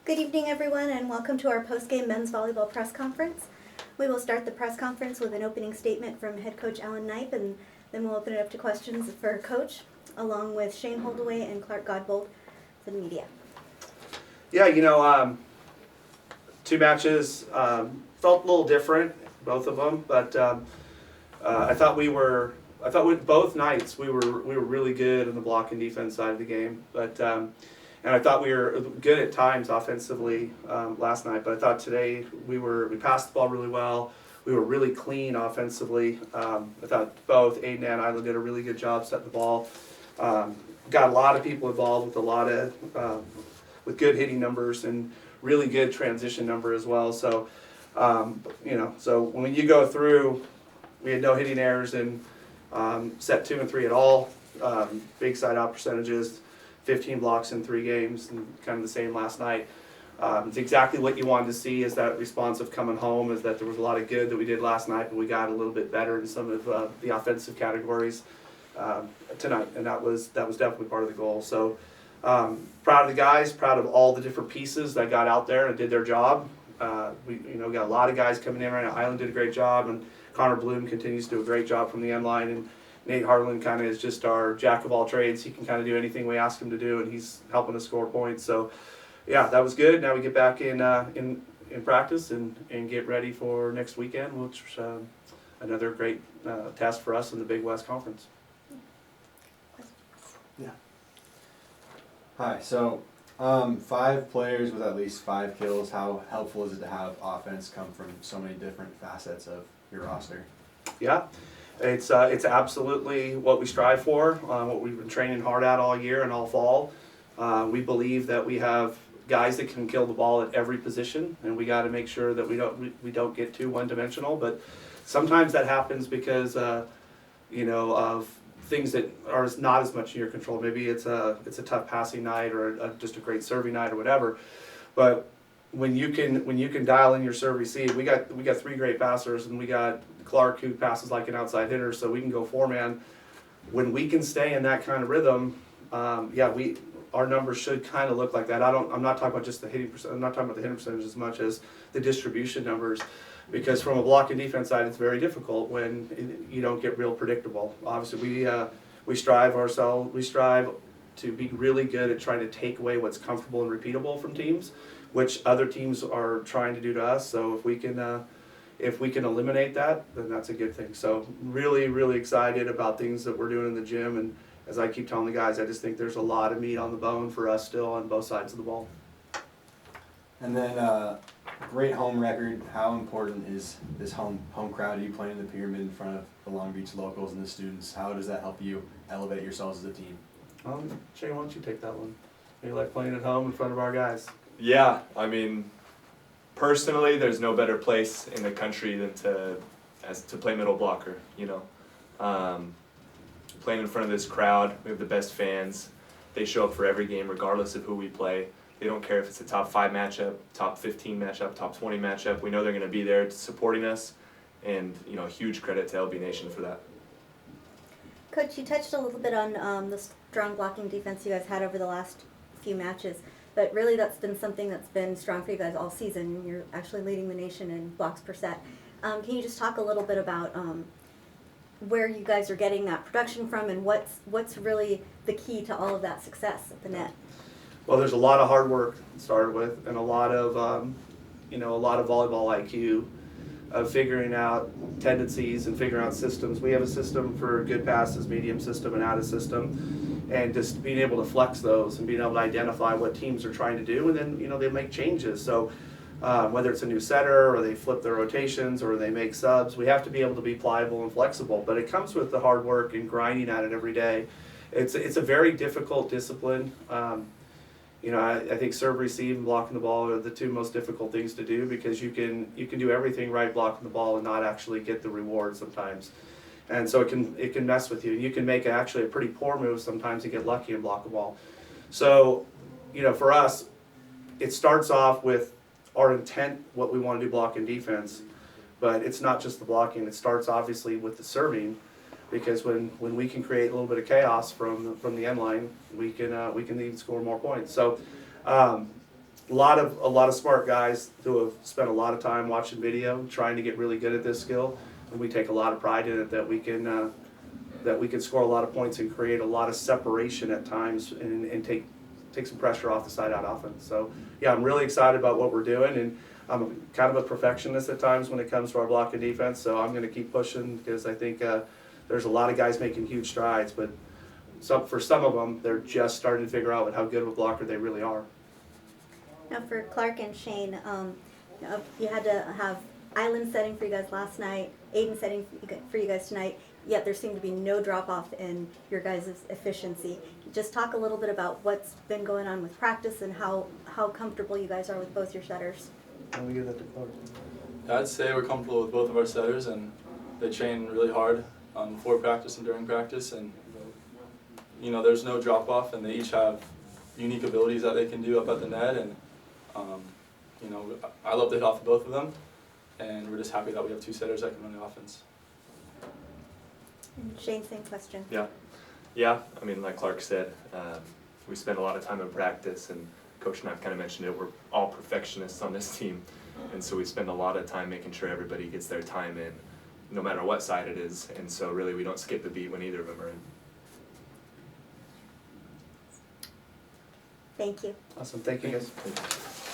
Good evening, everyone, and welcome to our post-game men's volleyball press conference. We will start the press conference with an opening statement from head coach Alan Knipe, and then we'll open it up to questions for Coach, along with Shane Holdaway and Clark Godbold for the media. Yeah, two matches felt a little different, both of them, but I thought both nights we were really good on the block and defense side of the game, but and I thought we were good at times offensively last night, but I thought today we passed the ball really well. We were really clean offensively. I thought both Aiden and Isla did a really good job setting the ball. Got a lot of people involved with a lot of with good hitting numbers and really good transition number as well. So so when you go through, we had no hitting errors in set 2 and 3 at all. Big side out percentages. 15 blocks in 3 games, and kind of the same last night. It's exactly what you wanted to see, is that responsive coming home, is that there was a lot of good that we did last night, but we got a little bit better in some of the offensive categories tonight, and that was definitely part of the goal. So proud of the guys, proud of all the different pieces that got out there and did their job. We got a lot of guys coming in right now. Island did a great job, and Connor Bloom continues to do a great job from the end line, and Nate Harlan kind of is just our jack of all trades. He can kind of do anything we ask him to do, and he's helping us score points. So, yeah, that was good. Now we get back in practice and get ready for next weekend, which is another great task for us in the Big West Conference. Yeah. Hi. So, 5 players with at least 5 kills. How helpful is it to have offense come from so many different facets of your roster? Yeah. It's absolutely what we strive for, what we've been training hard at all year and all fall. We believe that we have guys that can kill the ball at every position, and we got to make sure that we don't get too one-dimensional. But sometimes that happens because of things that are not as much in your control. Maybe it's a tough passing night or just a great serving night or whatever. But when you can dial in your serve receive, we got 3 great passers, and we got Clark, who passes like an outside hitter, so we can go 4-man. When we can stay in that kind of rhythm, our numbers should kind of look like that. I'm not talking about just the hitting percent. I'm not talking about the hitting percentage as much as the distribution numbers, because from a block and defense side, it's very difficult when you don't get real predictable. Obviously, we strive to be really good at trying to take away what's comfortable and repeatable from teams, which other teams are trying to do to us. So if we can eliminate that, then that's a good thing. So really, really excited about things that we're doing in the gym, and as I keep telling the guys, I just think there's a lot of meat on the bone for us still on both sides of the ball. And then great home record. How important is this home crowd? You playing in the Pyramid in front of the Long Beach locals and the students? How does that help you elevate yourselves as a team? Shane, why don't you take that one? You like playing at home in front of our guys? Yeah, I mean, personally, there's no better place in the country than to play middle blocker. Playing in front of this crowd, we have the best fans. They show up for every game, regardless of who we play. They don't care if it's a top 5 matchup, top 15 matchup, top 20 matchup. We know they're going to be there supporting us, and huge credit to LB Nation for that. Coach, you touched a little bit on the strong blocking defense you guys had over the last few matches, but really that's been something that's been strong for you guys all season. You're actually leading the nation in blocks per set. Can you just talk a little bit about where you guys are getting that production from, and what's really the key to all of that success at the net? Well, there's a lot of hard work started with, and a lot of volleyball IQ of figuring out tendencies and figuring out systems. We have a system for good passes, medium system, and out of system, and just being able to flex those and being able to identify what teams are trying to do, and then they make changes. So whether it's a new setter, or they flip their rotations, or they make subs, we have to be able to be pliable and flexible. But it comes with the hard work and grinding at it every day. It's a very difficult discipline. I think serve, receive, and blocking the ball are the 2 most difficult things to do, because you can do everything right blocking the ball and not actually get the reward sometimes. And so it can mess with you. You can make actually a pretty poor move sometimes and get lucky and block the ball. So, for us, it starts off with our intent, what we want to do block and defense, but it's not just the blocking. It starts obviously with the serving, because when we can create a little bit of chaos from the end line, we can even score more points. So a lot of smart guys who have spent a lot of time watching video, trying to get really good at this skill, and we take a lot of pride in it that we can score a lot of points and create a lot of separation at times and take some pressure off the side out offense. So yeah, I'm really excited about what we're doing, and I'm kind of a perfectionist at times when it comes to our block and defense. So I'm going to keep pushing because I think there's a lot of guys making huge strides, but for some of them, they're just starting to figure out how good of a blocker they really are. Now for Clark and Shane, you had to have island setting for you guys last night, Aiden setting for you guys tonight, yet there seemed to be no drop off in your guys' efficiency. Just talk a little bit about what's been going on with practice and how comfortable you guys are with both your setters. Let me give that to Clark. I'd say we're comfortable with both of our setters, and they train really hard before practice and during practice, and there's no drop off, and they each have unique abilities that they can do up at the net, and I love to hit off of both of them, and we're just happy that we have two setters that can run the offense. And Shane, same question. Yeah. I mean, like Clark said, we spend a lot of time in practice, and Coach and I've kind of mentioned it. We're all perfectionists on this team, and so we spend a lot of time making sure everybody gets their time in, no matter what side it is. And so really, we don't skip a beat when either of them are in. Thank you. Awesome, thank you guys.